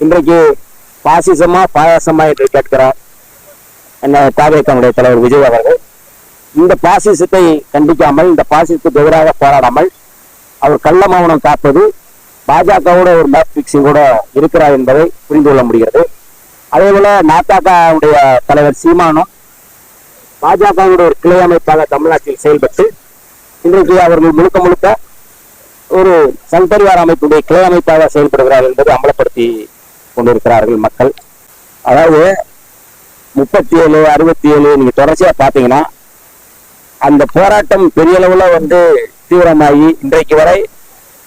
இன்றைக்கு பாசிசமா பாயாசமா என்று கேட்கிறார் என்ன தாவேக்கானுடைய தலைவர் விஜய் அவர்கள். இந்த பாசிசத்தை கண்டிக்காமல், இந்த பாசிசத்துக்கு எதிராக போராடாமல் அவர் கள்ள மௌனம் காப்பது பாஜகவோட ஒரு மேட்ச் பிக்சிங் கூட இருக்கிறார் என்பதை புரிந்து கொள்ள முடிகிறது. அதே போல நாத்தாக்காவுடைய தலைவர் சீமானும் பாஜகவுடைய ஒரு கிளை அமைப்பாக தமிழ்நாட்டில் செயல்பட்டு இன்றைக்கு அவர்கள் முழுக்க முழுக்க ஒரு சங்பரிவார அமைப்புடைய கிளை அமைப்பாக செயல்படுகிறார் என்பதை அமலப்படுத்தி கொண்டிருக்கிறார்கள் மக்கள். அதாவது 37, 67 நீங்க தொடர்ச்சியா பாத்தீங்கன்னா அந்த போராட்டம் பெரிய அளவுல தீவிரமாகி இன்றைக்கு வரை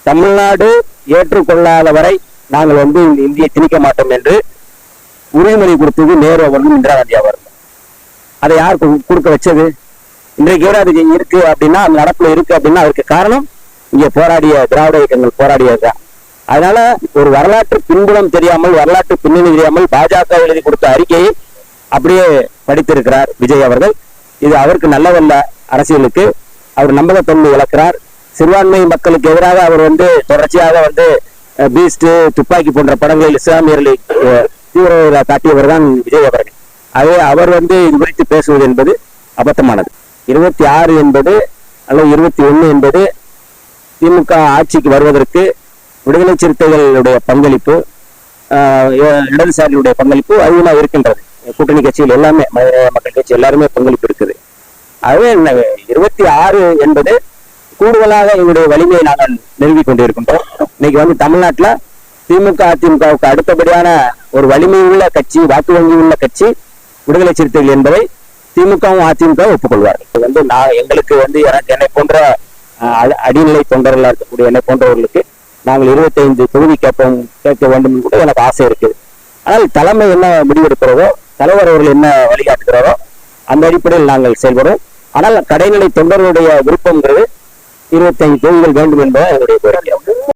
தமிழ்நாடு ஏற்றுக்கொள்ளாத வரை நாங்கள் இந்த இந்தியை திணிக்க மாட்டோம் என்று உறுதிமொழி கொடுத்தது நேரு அவர்களும் இந்திரா காந்தி அவர்கள். அதை யார் கொடுக்க வச்சது? இன்றைக்கு அது இருக்கு அப்படின்னா, அந்த நடப்புல இருக்கு அப்படின்னா அதற்கு காரணம் இங்கே போராடிய திராவிட இயக்கங்கள் போராடியதுதான். அதனால ஒரு வரலாற்று பின்புலம் தெரியாமல், வரலாற்று பின்னணி தெரியாமல் பாஜக எழுதி கொடுத்த அறிக்கையை அப்படியே படித்திருக்கிறார் விஜய் அவர்கள். இது அவருக்கு நல்லதல்ல. அரசியலுக்கு அவர் நம்பகத்தன்மை இழக்கிறார். சிறுபான்மை மக்களுக்கு எதிராக அவர் தொடர்ச்சியாக பீஸ்ட், துப்பாக்கி போன்ற படங்களில் இஸ்லாமியர்களை தீவிரவாத காட்டியவர் தான் விஜய் அவர்கள். அதே அவர் இது குறித்து பேசுவது என்பது அபத்தமானது. 26 என்பது அல்லது 21 என்பது திமுக ஆட்சிக்கு வருவதற்கு விடுதலை சிறுத்தைகளுடைய பங்களிப்பு, இடதுசாரிகளுடைய பங்களிப்பு அதிகமாக இருக்கின்றது. கூட்டணி கட்சிகள் எல்லாமே, மக்கள் கட்சி எல்லாருமே பங்களிப்பு இருக்குது. ஆகவே 26 என்பது கூடுதலாக எங்களுடைய வலிமையை நாங்கள் நிறுவிக் கொண்டிருக்கின்றோம். இன்னைக்கு தமிழ்நாட்டில் திமுக அதிமுகவுக்கு அடுத்தபடியான ஒரு வலிமை உள்ள கட்சி, வாக்கு வங்கி உள்ள கட்சி விடுதலை சிறுத்தைகள் என்பதை திமுகவும் அதிமுக ஒப்புக்கொள்வார்கள். நான் எங்களுக்கு என்னை போன்ற அடிநிலை தொண்டர்களாக இருக்கக்கூடிய என்னை போன்றவர்களுக்கு நாங்கள் 25 தொகுதி கேட்க வேண்டும் கூட எனக்கு ஆசை இருக்குது. ஆனால் தலைமை என்ன முடிவெடுக்கிறதோ, தலைவர் அவர்கள் என்ன வழிகாட்டுகிறாரோ அந்த அடிப்படையில் நாங்கள் செயல்படுவோம். ஆனால் கடைநிலை தொண்டர்களுடைய விருப்பம்ங்கிறது 25 தொகுதிகள் வேண்டும் என்பது என்னுடைய கோரிக்கை.